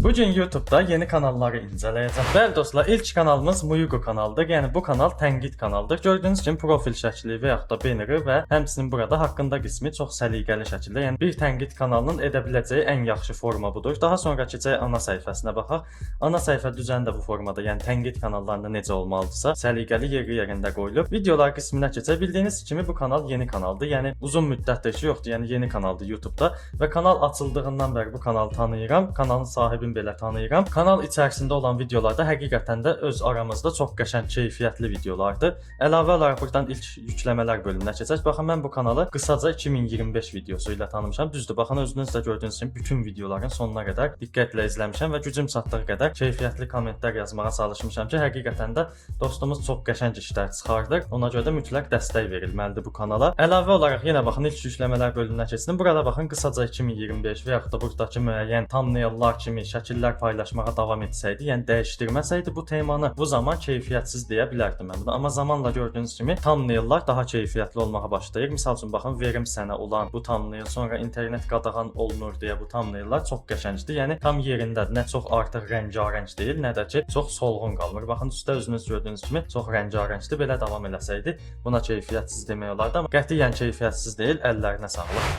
Bugün YouTube'da yeni kanalları inceləyəcəm. Bəli dostlar, ilk kanalımız Muyugo kanalıdır. Yəni bu kanal tənqid kanaldır. Gördüyünüz kimi profil şəkli və yaxud da banneri və həmçinin burada haqqında qismi çox səliqəli şəkildə. Yəni bir tənqid kanalının edə biləcəyi ən yaxşı forma budur. Daha sonra keçək ana səhifəsinə baxaq. Ana səhifə düzəni də bu formada, yəni tənqid kanallarında necə olmalıdırsa, səliqəli yerində qoyulub. Videolar qisminə keçək. Bildiyiniz kimi bu kanal yeni kanaldır. Yəni uzun müddətdir ki, yoxdur. Yəni yeni kanaldır YouTube'da və kanal açıldığından bəri bu kanalı tanıyıram. Kanalın sahibini belə tanıyıram. Kanal içərisində olan videolarda həqiqətən də öz aramızda çox qəşəng, keyfiyyətli videolardır. Əlavə olaraq buradan ilk yükləmələr bölümünə keçək. Baxın, mən bu kanalı qısaca 2025 videosu ilə tanımışam. Düzdür, baxın, özünüz də gördüyünüz kimi bütün videoların sonuna qədər diqqətlə izləmişəm və gücüm çatdığı qədər keyfiyyətli kommentlər yazmağa çalışmışam ki, həqiqətən də dostumuz çox qəşəng işlər çıxardır. Ona görə də mütləq dəstək verilməlidir bu kanala. Əlavə olaraq yenə baxın, ilk yükləmələr bölümünə keçsin. Burada baxın, qısaca 2025 və yaxud da buradakı müəyyən thumbnaillar kimi şəkillər paylaşmağa davam etsəydi, yəni dəyişdirməsəydi bu temanı, bu zaman keyfiyyətsiz deyə bilərdim mən bunu. Amma zamanla gördüyünüz kimi thumbnaillar daha keyfiyyətli olmağa başlayır. Misal üçün baxın, verim sənə olan bu thumbnail, sonra internet qadağan olunur deyə bu thumbnaillar çox qəşəngdir. Yəni tam yerindədir. Nə çox artıq rəngarəng deyil, nə də ki çox solğun qalmır. Baxın, üstdə özünüz gördüyünüz kimi çox rəngarəngdir. Belə davam eləsəydi buna keyfiyyətsiz demək olardı, amma qətiyyən keyfiyyətsiz deyil. Əllərinə sağlıq.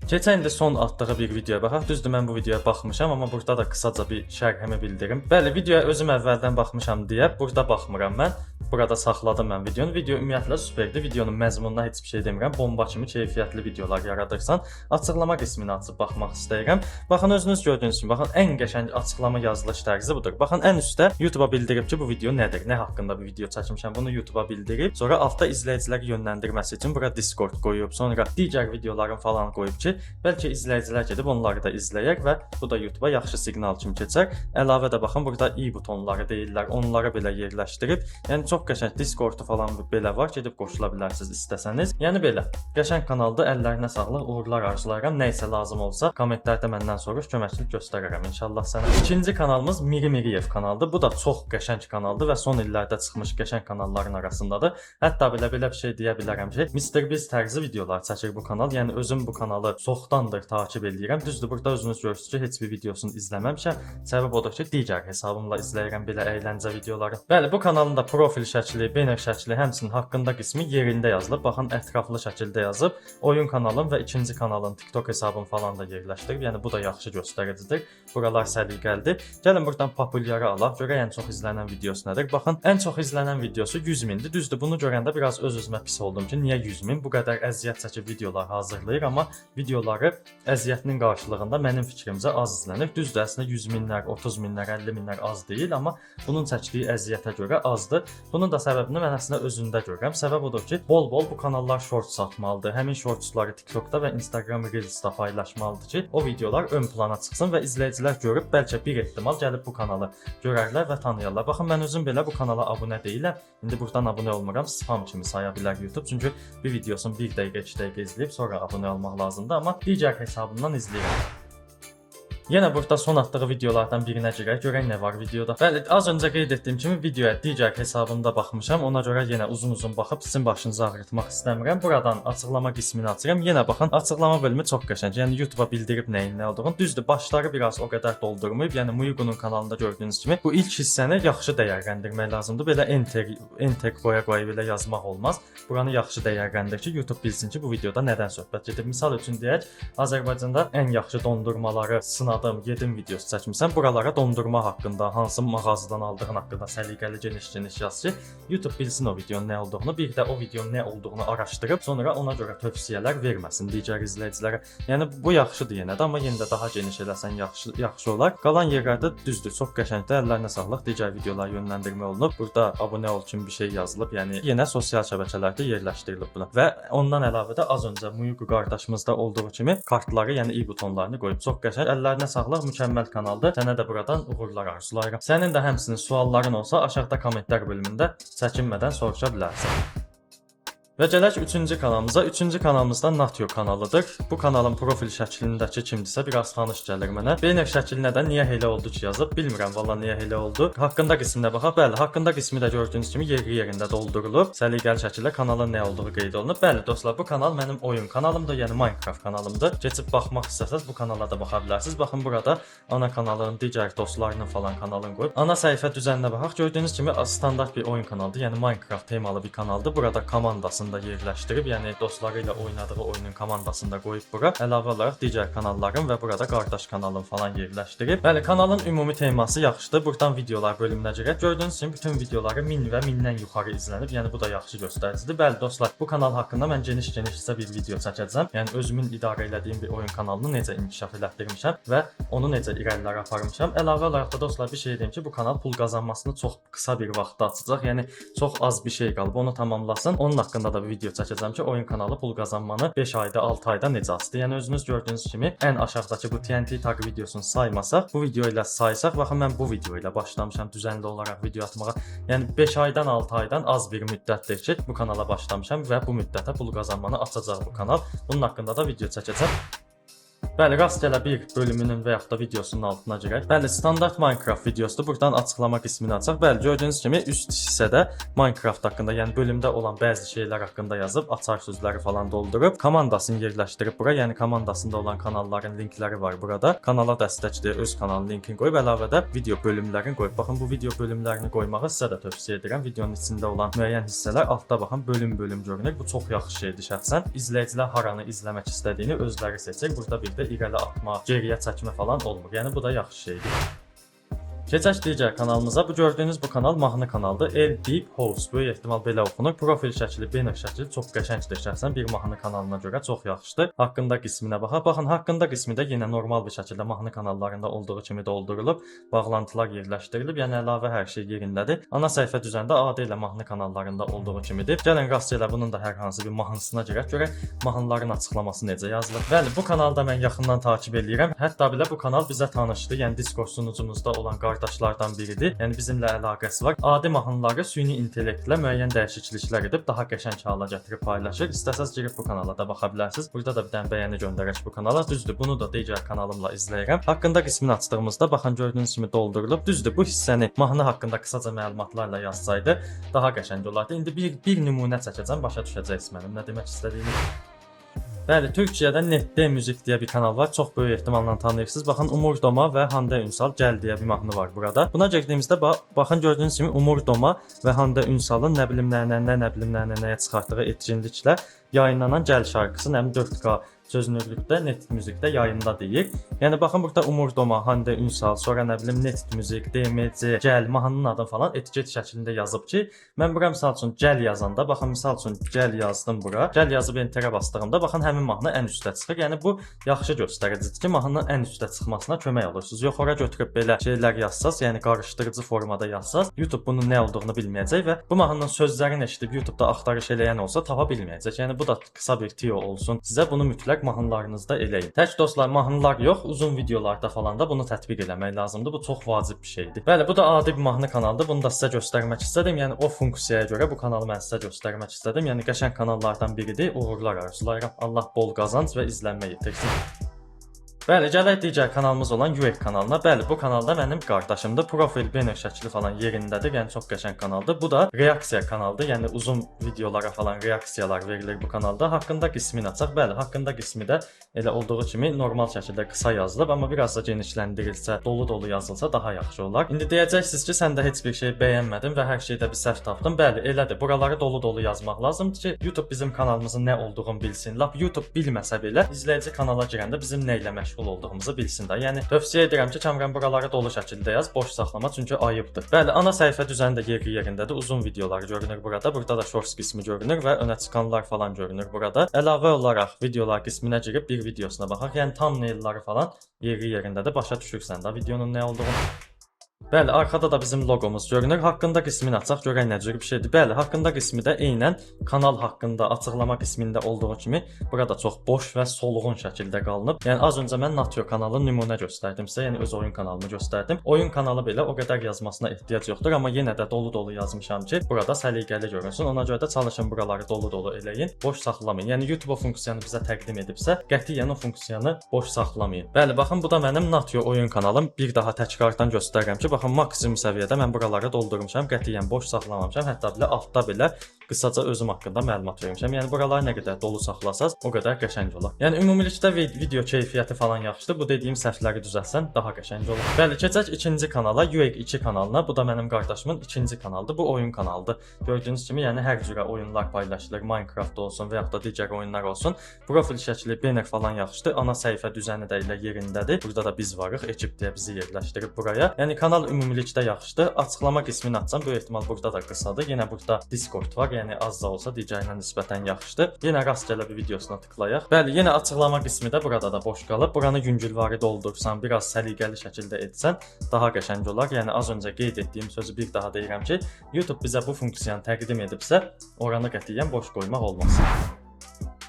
Keçən də son atdığı bir videoya baxaq. Düzdür, mən bu videoya baxmışam, amma burada da qısaca bir şərhimi bildirim. Bəli, videoya özüm əvvəldən baxmışam deyə burada baxmıram mən. Burada saxladım mən videonu. Video ümumiyyətlə superdir. Videonun məzmununa heç bir şey demirəm. Bomba kimi keyfiyyətli videolar yaradırsan, açıqlama qismini açıb baxmaq istəyirəm. Baxın, özünüz gördüyünüz kimi, baxın, ən qəşəng açıqlama yazılış tərzi budur. Baxın, ən üstdə YouTube-a bildirib ki, bu video nədir, nə haqqında bir video çəkmişəm, bunu YouTube-a bildirib. Sonra altda izləyiciləri yönləndirməsi üçün bura Discord qoyub, sonra digər videoların falan qoyub ki, bəlkə izləyicilər gedib onları da izləyək və bu da YouTube-a yaxşı siqnal kimi keçər. Əlavə də baxın, burada i butonları deyirlər, onları belə yerləşdirib. Yəni çox qəşəng Discord falan belə var, gedib qoşula bilərsiniz istəsəniz. Yəni belə qəşəng kanaldır. Əllərinə sağlıq, uğurlar arzulayıram. Nə isə lazım olsa kommentlərdə məndən soruş, köməkçilik göstərərəm inşallah sənə. İkinci kanalımız Miri Miriyev kanalıdır. Bu da çox qəşəng kanaldır və son illərdə çıxmış qəşəng kanalların arasındadır. Hətta belə bir şey deyə bilərəm ki, MrBeast tərzi videolar çəkir bu kanal. Yəni özüm bu kanalı çoxdandır takib edirəm. Düzdür, burada özünüz görürsünüz ki, heç bir videosunu izləməmişəm. Səbəb odur ki, digər hesabımla izləyirəm belə əyləncə videoları. Bəli, bu kanalın da profil şəkli, banner şəkli, həmçinin haqqında qismi yerində yazılıb. Baxın, ətraflı şəkildə yazıb. Oyun kanalım və ikinci kanalın TikTok hesabım falan da yerləşdirib. Yəni bu da yaxşı göstəricidir. Buralar səliqəlidir. Gəlin buradan populyarı alaq. Görək ən çox izlənən videosu nədir? Baxın, ən çox izlənən videosu 100 mindir. Düzdür, bunu görəndə biraz öz-özümə pis oldum ki, niyə 100 min? Bu qədər əziyyət çəkib videolar hazırlayır, amma videoları əziyyətinin qarşılığında mənim fikrimcə az izlənir. Düzdür, əslində 100 minlər, 30 minlər, 50 minlər az deyil, amma bunun çəkdiyi əziyyətə görə azdır. Bunun da səbəbini mən əslində özündə görürəm. Səbəb odur ki, bol-bol bu kanallar shorts atmalıdır. Həmin shortsları TikTokda və Instagram Reels'da paylaşmalıdır ki, o videolar ön plana çıxsın və izləyicilər görüb bəlkə bir ehtimal gəlib bu kanalı görərlər və tanıyarlar. Baxın, mən özüm belə bu kanala abunə deyiləm. İndi buradan abunə olmuram, spam kimi saya bilər YouTube. Çünki bir videosunu 1 dəqiqə, 2 dəqiqə izləyib sonra abunə olmaq lazımdır, amma digər hesabımdan izləyirəm. Yenə burada son atdığı videolardan birinə girək, görək nə var videoda. Bəli, az öncə qeyd etdiyim kimi videoya digər hesabımda baxmışam. Ona görə yenə uzun-uzun baxıb sizin başınızı ağrıtmaq istəmirəm. Buradan açıqlama qismini açıram. Yenə baxın, açıqlama bölümü çox qəşəng. Yəni YouTube-a bildirib nəyin nə olduğunu. Düzdür, başları biraz o qədər doldurmayıb. Yəni Muyugo'nun kanalında gördüyünüz kimi bu ilk hissəni yaxşı dəyərləndirmək lazımdır. Belə enter qoya belə yazmaq olmaz. Buranı yaxşı dəyərləndir ki, YouTube bilsin ki, bu videoda nədən söhbət gedir. Misal üçün deyək, Azərbaycanda ən yaxşı dondurmaları yedim videosu çəkmişsən. Buralara dondurma haqqında, hansı mağazadan aldığın haqqında səliqəli geniş yaz ki, YouTube bilsin o videonun nə olduğunu, bir də o videonun nə olduğunu araşdırıb, sonra ona görə tövsiyələr verməsin digər izləyicilərə. Yəni bu yaxşıdır yenə də, amma yenə də daha geniş eləsən yaxşı olar. Qalan yerlərdə düzdür, çox qəşəngdir. Əllərinə sağlıq. Digər videolar yönləndirmə olunub. Burada abunə ol kimi bir şey yazılıb. Yəni yenə sosial şəbəkələrdə yerləşdirilib buna. Və ondan əlavə də az öncə Muyugo qardaşımızda olduğu kimi kartları, yəni i butonlarını qoyub. Çox qəşəng. Əllərinə sağlıq, mükəmməl kanaldır. Sənə də buradan uğurlar arzulayıram. Sənin də həmçinin sualların olsa aşağıda kommentlər bölümündə çəkinmədən soruşa bilərsən. Və gələk 3-cü kanalımıza. 3-cü kanalımızda Natio kanalıdır. Bu kanalın profil şəklindəki kimdirsə biraz tanış gəlir mənə. Beynək şəklinə də niyə elə oldu ki yazıb, bilmirəm valla niyə elə oldu. Haqqında qisminə baxaq. Bəli, haqqında qismi də gördüyünüz kimi yerində doldurulub. Səliqəli şəkildə kanalın nə olduğu qeyd olunub. Bəli dostlar, bu kanal mənim oyun kanalımdır, yəni Minecraft kanalımdır. Keçib baxmaq istəsəz bu kanala da baxa bilərsiniz. Baxın burada ana kanalın, digər dostlarının falan kanalını qoyub. Ana səhifə düzəninə baxaq. Gördüyünüz kimi standart bir oyun kanalıdır, yəni Minecraft temalı bir kanaldır. Burada komandası yerləşdirib, yəni dostları ilə oynadığı oyunun komandasında qoyub bura. Əlavə olaraq digər kanalların və burada qardaş kanalın falan yerləşdirib. Bəli, kanalın ümumi teması yaxşıdır. Buradan videolar bölümünə girək. Gördüyünüz kimi bütün videoları 1000 və 1000-dən yuxarı izlənib. Yəni bu da yaxşı göstəricidir. Bəli dostlar, bu kanal haqqında mən geniş-geniş sizə bir video çəkəcəm. Yəni özümün idarə etdiyim bir oyun kanalını necə inkişaf elətdirmişəm və onu necə irəlilərə aparmışam. Əlavə olaraq da dostlar bir şey deyim ki, bu kanal pul qazanmasını çox qısa bir vaxtda açacaq. Yəni çox az bir şey qalıb. Onu tamamlasın. Onun haqqında da bir video çəkəcəm ki, oyun kanalı pul qazanmanı 5 ayda, 6 ayda necə açdı. Yəni özünüz gördüyünüz kimi ən aşağıdakı bu TNT tag videosunu saymasaq, bu video ilə saysaq, baxın mən bu video ilə başlamışam düzənli olaraq video atmağa. Yəni 5 aydan, 6 aydan az bir müddətdir ki, bu kanala başlamışam və bu müddətə pul qazanmanı açacaq bu kanal. Bunun haqqında da video çəkəcəm. Bəli, rastgele bir bölümünün və yaxud da videosunun altına girək. Bəli, standart Minecraft videosudur. Buradan açıqlama qismini açaq. Bəli, gördüyünüz kimi üst hissədə Minecraft haqqında, yəni bölümdə olan bəzi şeylər haqqında yazıb, açar sözləri falan doldurub, komandasını yerləşdirib bura. Yəni komandasında olan kanalların linkləri var burada. Kanala dəstəkdir, öz kanalın linkini qoyub, əlavədə video bölümlərini qoyub. Baxın, bu video bölümlərini qoymağı sizə də tövsiyə edirəm. Videonun içində olan müəyyən hissələr altda baxın, bölüm görünür. Bu çox yaxşı şeydir şəxsən. İzləyicilər haranı izləmək istədiyini özləri seçir. Burada bir də irəli atma, geriyə çəkmə falan olmur. Yəni bu da yaxşı şeydir. Keçək digər kanalımıza. Bu gördüyünüz bu kanal mahnı kanaldır. El Deep House. Böyük ehtimal belə oxunur. Profil şəkli, beynək şəkli çox qəşəngdir şəxsən. Bir mahnı kanalına görə çox yaxşıdır. Haqqında qisminə baxaq. Baxın, haqqında qismi də yenə normal bir şəkildə mahnı kanallarında olduğu kimi doldurulub, bağlantılar yerləşdirilib. Yəni əlavə hər şey yerindədir. Ana səhifə düzəndə adi ilə mahnı kanallarında olduğu kimidir. Gəlin rastgele bunun da hər hansı bir mahnısına girək, görək mahnıların açıqlaması necə yazılır. Bəli, bu kanalda mən yaxından takip edirəm. Hətta belə bu kanal bizə tanışdı. Yəni Discord sunucumuzda olan qardaşlardan biridir. Yəni bizimlə əlaqəsi var. Adi mahnıları süni intellektlə müəyyən dəyişikliklər edib daha qəşəng hala gətirib paylaşır. İstəsəz girib bu kanala da baxa bilərsiniz. Burada da bir dənə bəyəni göndərək bu kanala. Düzdür, bunu da digər kanalımla izləyirəm. Haqqında qismini açdığımızda baxın gördüyünüz kimi doldurulub. Düzdür, bu hissəni mahnı haqqında qısaca məlumatlarla yazsaydı daha qəşəng olardı. İndi bir nümunə çəkəcəm, başa düşəcəksiniz mənim nə demək istədiyimi. Bəli, Türkiyədə Netdə Müzik deyə bir kanal var. Çox böyük ehtimalla tanıyırsınız. Baxın, Umur Doma və Hande Ünsal Gəl deyə bir mahnı var burada. Buna girdiyimizdə baxın gördüyünüz kimi Umur Doma və Hande Ünsalın nə bilim nəyə çıxartdığı etkinliklə yayınlanan Gəl şarkısı, nə 4K sözünürlükdə, Net Müzikdə yayında deyil. Yəni baxın burada Umur Doma, Hande Ünsal, sonra nə bilim Net Müzik, DMC, Gəl mahnının adı falan etiket şəklində yazıb ki, mən bura misal üçün Gəl yazanda, baxın misal üçün Gəl yazdım bura. Gəl yazıb enterə bastığımda baxın həmin mahnı ən üstə çıxır. Yəni bu yaxşı göstəricidir ki, mahnının ən üstə çıxmasına kömək olursunuz. Yox, ora götürüb belə şeylər yazsaz, yəni qarışdırıcı formada yazsaz, YouTube bunun nə olduğunu bilməyəcək və bu mahnının sözlərini eşidib YouTube-da axtarış eləyən olsa tapa bilməyəcək. Yəni bu da qısa bir tiyo olsun. Sizə bunu mütləq mahnılarınızda eləyin. Tək dostlar, mahnılar yox, uzun videolarda falan da bunu tətbiq eləmək lazımdır. Bu çox vacib bir şeydir. Bəli, bu da adi bir mahnı kanalıdır. Bunu da sizə göstərmək istədim. Yəni o funksiyaya görə bu kanalı mən sizə göstərmək istədim. Yəni qəşəng kanallardan biridir. Uğurlar arzulayıram. Allah bol qazanc və izlənmə yetirsin. Bəli, gələk digər kanalımız olan UX kanalına. Bəli, bu kanalda mənim qardaşımdır. Profil beynək şəkli falan yerindədir. Yəni çox qəşəng kanaldır. Bu da reaksiya kanalıdır. Yəni uzun videolara falan reaksiyalar verilir bu kanalda. Haqqında qismini açaq. Bəli, haqqında qismi də elə olduğu kimi normal şəkildə qısa yazılıb, amma biraz da genişləndirilsə, dolu yazılsa daha yaxşı olar. İndi deyəcəksiniz ki, sən də heç bir şey bəyənmədin və hər şeydə bir səhv tapdın. Bəli, elədir. Buraları dolu yazmaq lazımdır ki, YouTube bizim kanalımızın nə olduğunu bilsin. Lap YouTube bilməsə belə izləyici kanala girəndə bizim nə ilə məşğul olduğumuzu bilsin də. Yəni tövsiyə edirəm ki, Kamran buraları dolu şəkildə yaz, boş saxlama, çünki ayıbdır. Bəli, ana səhifə düzəni də yerindədir. Uzun videolar görünür burada. Burada da shorts qismi görünür və önə çıxanlar falan görünür burada. Əlavə olaraq videolar qisminə girib bir videosuna baxaq. Yəni thumbnailləri falan yerindədir. Başa düşürsən də videonun nə olduğunu. Bəli, arxada da bizim loqomuz görünür. Haqqında qismini açaq, görək nə cür bir şeydir. Bəli, haqqında qismi də eynən kanal haqqında açıqlama qismində olduğu kimi burada çox boş və solğun şəkildə qalınıb. Yəni az öncə mən Natio kanalın nümunə göstərdim sizə, yəni öz oyun kanalımı göstərdim. Oyun kanalı belə o qədər yazmasına ehtiyac yoxdur, amma yenə də dolu-dolu yazmışam ki, burada səliqəli görünsün. Ona görə də çalışın buraları dolu-dolu eləyin, boş saxlamayın. Yəni YouTube o funksiyanı bizə təqdim edibsə, qətiyyən o funksiyanı boş saxlamayın. Bəli, baxın bu da mənim Natio oyun kanalım. Bir daha təkrardan göstərirəm ki, baxın maksimum səviyyədə mən buraları doldurmuşam, qətiyyən boş saxlamamışam. Hətta belə altda belə qısaca özüm haqqında məlumat vermişəm. Yəni buraları nə qədər dolu saxlasaz, o qədər qəşəng olar. Yəni ümumilikdə video keyfiyyəti falan yaxşıdır. Bu dediyim səhvləri düzəltsən daha qəşəng olar. Bəli, keçək ikinci kanala, UX2 kanalına. Bu da mənim qardaşımın ikinci kanalıdır. Bu oyun kanalıdır. Gördüyünüz kimi, yəni hər cürə oyunlar paylaşılır. Minecraft olsun və ya da digər oyunlar olsun. Profil şəkli, banner falan yaxşıdır. Ana səhifə düzəni də elə yerindədir. Burada da biz varıq. Ekip deyə bizi yerləşdirib buraya. Yəni kanal ümumilikdə yaxşıdır. Açıqlama qismini açsam, böyük ehtimal burada da qısadır. Yenə burada Discord var. Yəni az da olsa digərinə nisbətən yaxşıdır. Yenə rastgele bir videosuna tıklayaq. Bəli, yenə açıqlama qismi də burada da boş qalıb. Buranı yüngülvari doldursan, biraz səliqəli şəkildə etsən daha qəşəng olar. Yəni az öncə qeyd etdiyim sözü bir daha deyirəm ki, YouTube bizə bu funksiyanı təqdim edibsə, oranı qətiyyən boş qoymaq olmaz.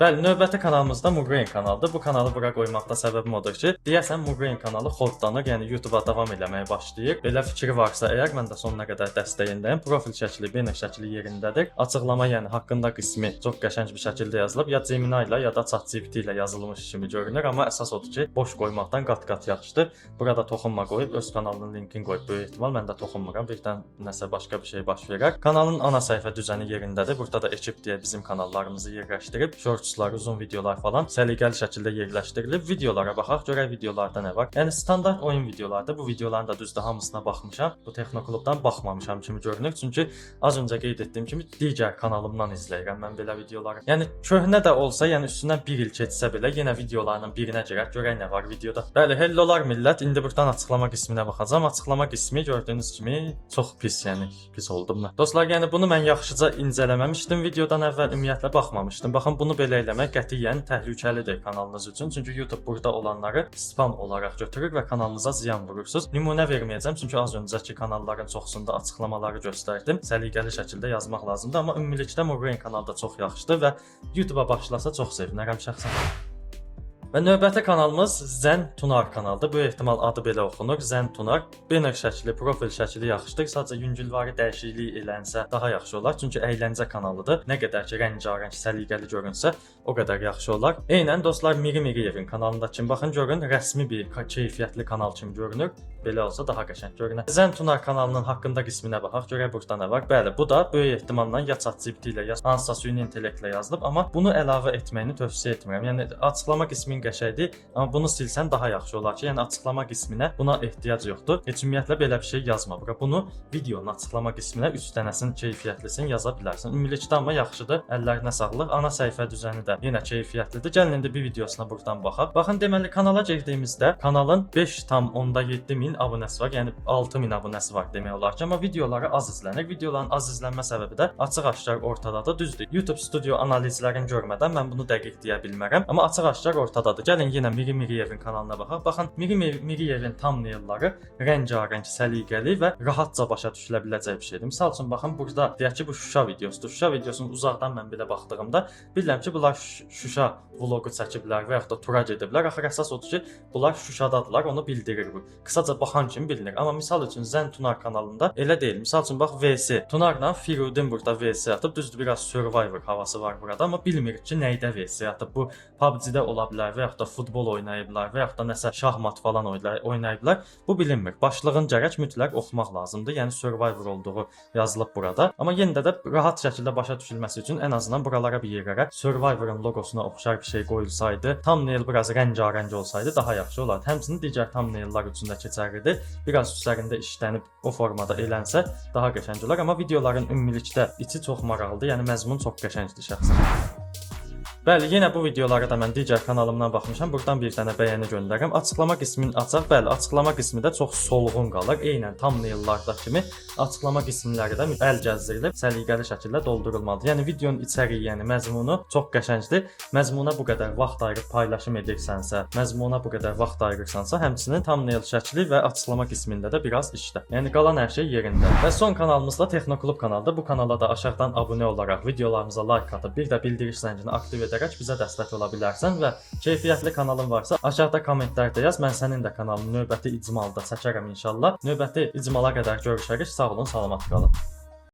Bəli, növbəti kanalımızda Mugrain kanaldır. Bu kanalı bura qoymaqda səbəbim odur ki, deyəsən Mugrain kanalı xodlanır, yəni YouTube-a davam eləməyə başlayır. Belə fikri varsa əgər, mən də sonuna qədər dəstəyindəyim. Profil şəkli, banner şəkli yerindədir. Açıqlama, yəni haqqında qismi çox qəşəng bir şəkildə yazılıb. Ya Gemini ilə ya da ChatGPT ilə yazılmış kimi görünür, amma əsas odur ki, boş qoymaqdan qat-qat yaxşıdır. Burada toxunma qoyub öz kanalının linkini qoyub, böyük ehtimal mən də toxunmuram. Birdən nəsə başqa bir şey baş verər. Kanalın ana səhifə düzəni yerindədir. Burada da ekip deyə bizim kanallarımızı yerləşdirib, shortslar, uzun videolar falan səliqəli şəkildə yerləşdirilib. Videolara baxaq, görək videolarda nə var. Yəni standart oyun videolardır. Bu videoların da düzdür hamısına baxmışam. Bu Texnoklubdan baxmamışam kimi görünür. Çünki az öncə qeyd etdiyim kimi digər kanalımdan izləyirəm mən belə videoları. Yəni köhnə də olsa, yəni üstündən 1 il keçsə belə yenə videolarının birinə girək, görək nə var videoda. Bəli, hellolar millət. İndi burdan açıqlama qisminə baxacağam. Açıqlama qismi gördüyünüz kimi çox pis, yəni pis oldum mən. Dostlar, yəni bunu mən yaxşıca incələməmişdim. Videodan əvvəl ümumiyyətlə baxmamışdım. Baxın, bunu belə eləmək qətiyyən təhlükəlidir kanalınız üçün. Çünki YouTube burada olanları spam olaraq götürür və kanalınıza ziyan vurursunuz. Nümunə verməyəcəm, çünki az öncəki kanalların çoxsunda açıqlamaları göstərdim. Səliqəli şəkildə yazmaq lazımdır, amma ümumilikdə Mugrain kanalda çox yaxşıdır və YouTube-a başlasa çox sevinərəm şəxsən. Və növbəti kanalımız Zen Tunar kanaldır. Böyük ehtimal adı belə oxunur. Zen Tunar. Banner şəkli, profil şəkli yaxşıdır. Sadəcə yüngülvari dəyişiklik elənsə daha yaxşı olar. Çünki əyləncə kanalıdır. Nə qədər ki rəngarəng, səliqəli görünsə, o qədər yaxşı olar. Eynən dostlar, Miri Miriyevin kanalında kimi baxın, görün, rəsmi bir keyfiyyətli kanal kimi görünür. Belə olsa daha qəşəng görünər. Zen Tunar kanalının haqqında qisminə baxaq, görək burada nə var. Bəli, bu da böyük ehtimalla ya ChatGPT ilə ya hansısa süni intellektlə yazılıb, amma bunu əlavə etməyini tövsiyə etmirəm. Yəni açıqlama qismin qəşəngdir, amma bunu silsən daha yaxşı olar ki, yəni açıqlama qisminə buna ehtiyac yoxdur. Heç ümumiyyətlə belə bir şey yazma bura. Bunu videonun açıqlama qisminə 3 dənəsini keyfiyyətlisini yaza bilərsən. Ümumilikdə amma yaxşıdır. Əllərinə sağlıq. Ana səhifə düzəni də yenə keyfiyyətlidir. Gəlin indi bir videosuna buradan baxaq. Baxın, deməli kanala girdiyimizdə kanalın 5,7 min abunəsi var. Yəni 6000 abunəsi var demək olar ki, amma videoları az izlənir. Videoların az izlənmə səbəbi də açıq-aşkar ortadadır. Düzdür. YouTube Studio analizlərini görmədən mən bunu dəqiq deyə bilmərəm, amma açıq-aşkar ortadadır. Gəlin yenə Miri Miriyevin kanalına baxaq. Baxın, Miri Miriyevin thumbnailları rəngarəng, səliqəli və rahatca başa düşülə biləcək bir şeydir. Misal üçün baxın, burada deyək ki, bu Şuşa videosudur. Şuşa videosunu uzaqdan mən belə baxdığımda bilirəm ki, bunlar Şuşa vloqu çəkiblər və yaxud da tura gediblər. Axı əsas odur ki, bunlar Şuşadadılar, onu bildirir bu. Qısaca baxan kimi bilinir. Amma misal üçün Zen Tunar kanalında elə deyil. Misal üçün bax VS. Tunarla Firudin burada VS atıb, düzdür, biraz Survivor havası var burada, amma bilmirik ki, nəydə VS atıb. Bu PUBG-də ola bilər və yaxud da futbol oynayıblar və yaxud da nəsə şahmat falan oynayıblar. Bu bilinmir. Başlığın gərək mütləq oxumaq lazımdır. Yəni Survivor olduğu yazılıb burada. Amma yenə də rahat şəkildə başa düşülməsi üçün ən azından buralara bir yerlərə Survivor'ın loqosuna oxşar bir şey qoyulsaydı, thumbnail biraz rəngarəng olsaydı daha yaxşı olardı. Həmçinin digər thumbnaillar üçün də keçərlidir. Biraz üstlərində işlənib o formada elənsə daha qəşəng olar. Amma videoların ümumilikdə içi çox maraqlıdır. Yəni məzmun çox qəşəngdir şəxsən. Bəli, yenə bu videolara da mən digər kanalımdan baxmışam. Buradan bir dənə bəyəni göndərirəm. Açıqlama qismini açaq. Bəli, açıqlama qismi də çox solğun qalır. Eynən thumbnaillarda kimi açıqlama qismləri də əl gəzdirilib səliqəli şəkildə doldurulmalıdır. Yəni videonun içəriyi, yəni məzmunu çox qəşəngdir. Məzmuna bu qədər vaxt ayırıb paylaşım edirsənsə, məzmuna bu qədər vaxt ayırırsansa, həmçinin thumbnail şəkli və açıqlama qismində də biraz işlə. Yəni qalan hər şey yerində. Və son kanalımız da Texnoklub kanalıdır. Bu kanala da aşağıdan abunə olaraq, videolarımıza like atıb, bir də bildiriş zəngini aktiv edərək bizə dəstək ola bilərsən və keyfiyyətli kanalın varsa aşağıda kommentlərdə yaz. Mən sənin də kanalını növbəti icmalda çəkərəm inşallah. Növbəti icmala qədər görüşərik. Sağ olun, salamat qalın.